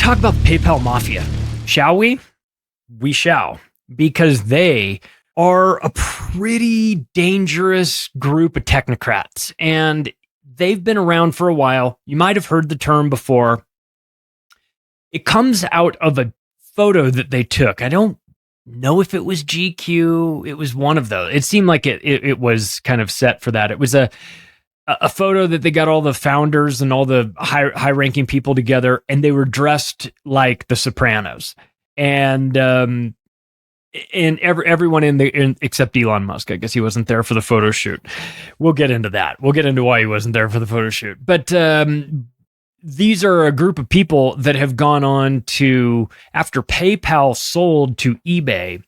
talk about the PayPal Mafia, shall we? We shall, because they are a pretty dangerous group of technocrats, and they've been around for a while. You might have heard the term before. It comes out of a photo that they took. I don't know if it was GQ. It was one of those. It seemed like it was kind of set for that. It was a photo that they got all the founders and all the high-ranking people together, and they were dressed like the Sopranos. And everyone except Elon Musk. I guess he wasn't there for the photo shoot. We'll get into that. We'll get into why he wasn't there for the photo shoot. But these are a group of people that have gone on to, after PayPal sold to eBay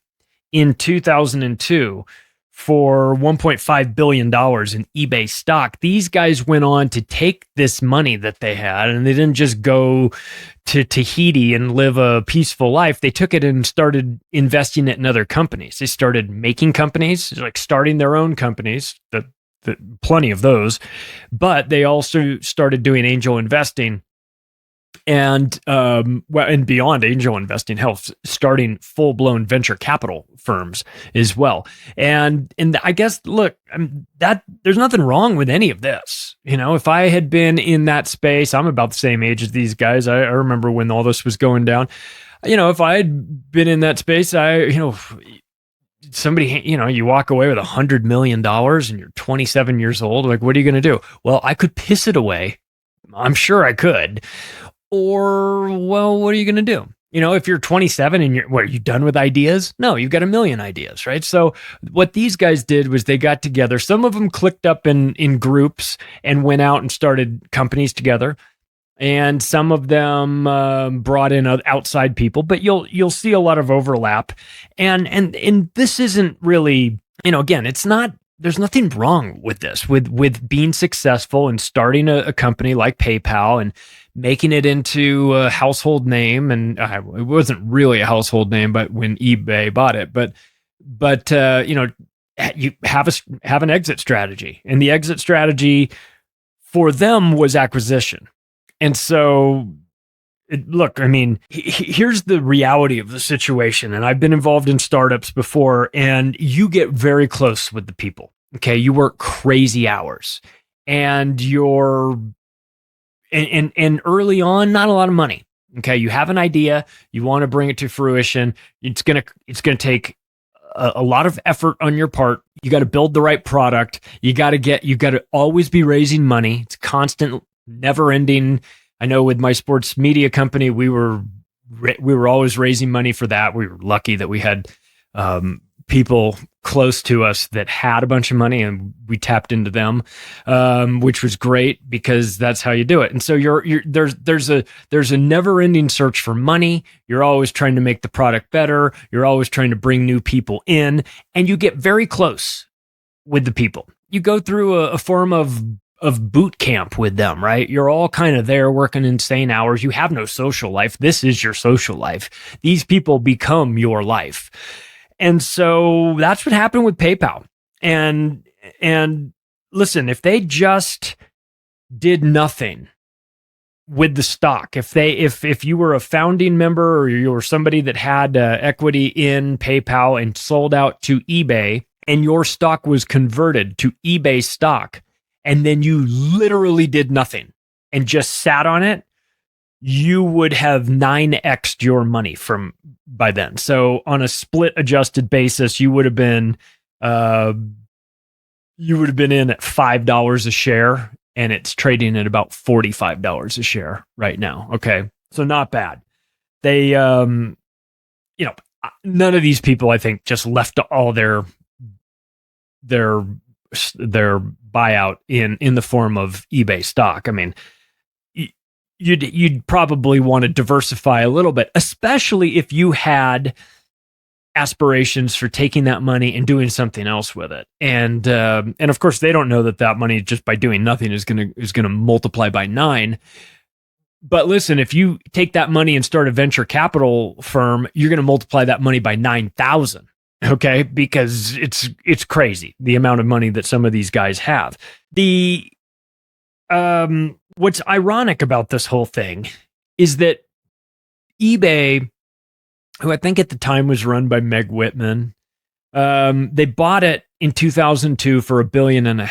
in 2002 for $1.5 billion in eBay stock, these guys went on to take this money that they had, and they didn't just go to Tahiti and live a peaceful life. They took it and started investing it in other companies. They started making companies, like starting their own companies, plenty of those, but they also started doing angel investing and beyond angel investing, starting full-blown venture capital firms as well. And I guess, look, there's nothing wrong with any of this. You know, if I had been in that space, I'm about the same age as these guys. I remember when all this was going down. You know, if I had been in that space, somebody, you walk away with $100 million and you're 27 years old. Like, what are you going to do? Well, I could piss it away. I'm sure I could. Or, well, what are you going to do? You know, if you're 27 and are you done with ideas? No, you've got a million ideas, right? So what these guys did was they got together. Some of them clicked up in groups and went out and started companies together. And some of them brought in outside people, but you'll see a lot of overlap. And this isn't really, again, it's not. There's nothing wrong with this, with being successful and starting a company like PayPal and making it into a household name. And it wasn't really a household name, but when eBay bought it, but you have an exit strategy, and the exit strategy for them was acquisition. And so, look, I mean, here's the reality of the situation. And I've been involved in startups before, and you get very close with the people. Okay. You work crazy hours, and and early on, not a lot of money. Okay. You have an idea, you want to bring it to fruition. It's going to take a lot of effort on your part. You got to build the right product. You got to always be raising money. It's constant, never ending. I know with my sports media company, we were always raising money for that. We were lucky that we had people close to us that had a bunch of money, and we tapped into them, which was great because that's how you do it. And so there's a never ending search for money. You're always trying to make the product better. You're always trying to bring new people in, and you get very close with the people. You go through a form of boot camp with them, right? You're all kind of there working insane hours. You have no social life. This is your social life. These people become your life. And so that's what happened with PayPal. And listen, if they just did nothing with the stock, if you were a founding member or you were somebody that had equity in PayPal and sold out to eBay, and your stock was converted to eBay stock, and then you literally did nothing and just sat on it, you would have 9x'd your money by then. So on a split adjusted basis, you would have been in at $5 a share, and it's trading at about $45 a share right now. Okay. So not bad. They, none of these people, I think, just left all their buyout in the form of eBay stock. I mean, you'd probably want to diversify a little bit, especially if you had aspirations for taking that money and doing something else with it. And of course, they don't know that money just by doing nothing is gonna multiply by 9. But listen, if you take that money and start a venture capital firm, you're going to multiply that money by 9,000. Okay, because it's crazy the amount of money that some of these guys have. What's ironic about this whole thing is that eBay, who I think at the time was run by Meg Whitman, they bought it in 2002 for $1.5 billion.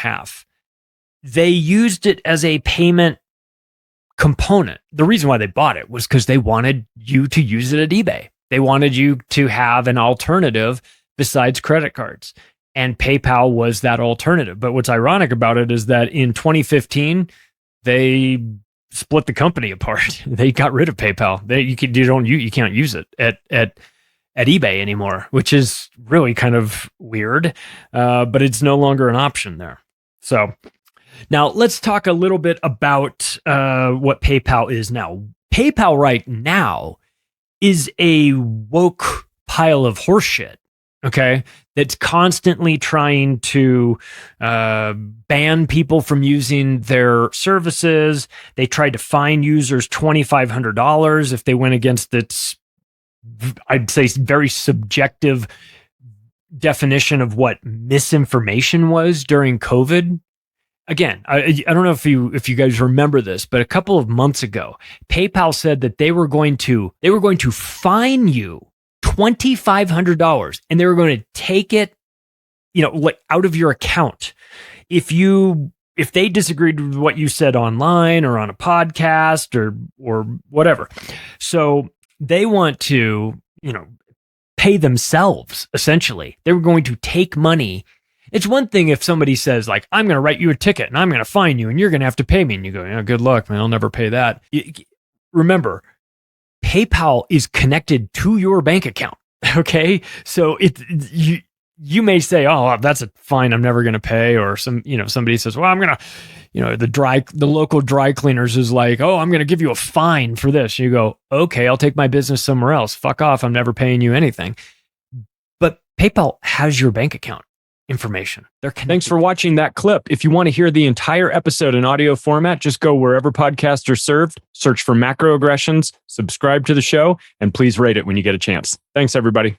They used it as a payment component. The reason why they bought it was because they wanted you to use it at eBay. They wanted you to have an alternative besides credit cards. And PayPal was that alternative. But what's ironic about it is that in 2015, they split the company apart. They got rid of PayPal. You can't use it at eBay anymore, which is really kind of weird. But it's no longer an option there. So now let's talk a little bit about what PayPal is now. PayPal right now is a woke pile of horseshit. Okay, that's constantly trying to ban people from using their services. They tried to fine users $2,500 if they went against its, I'd say, very subjective definition of what misinformation was during COVID. Again, I don't know if you guys remember this, but a couple of months ago, PayPal said that they were going to fine you $2,500, and they were going to take it, like out of your account if they disagreed with what you said online or on a podcast or whatever. So they want to, pay themselves, essentially. They were going to take money. It's one thing if somebody says, like, I'm going to write you a ticket and I'm going to fine you and you're going to have to pay me. And you go, good luck, man. I'll never pay that. Remember, PayPal is connected to your bank account. Okay. So you may say, oh, that's a fine I'm never going to pay. Or somebody says, well, I'm going to, the local dry cleaners is like, oh, I'm going to give you a fine for this. You go, okay, I'll take my business somewhere else. Fuck off. I'm never paying you anything. But PayPal has your bank account information. Thanks for watching that clip. If you want to hear the entire episode in audio format, just go wherever podcasts are served, search for Macroaggressions, subscribe to the show, and please rate it when you get a chance. Thanks, everybody.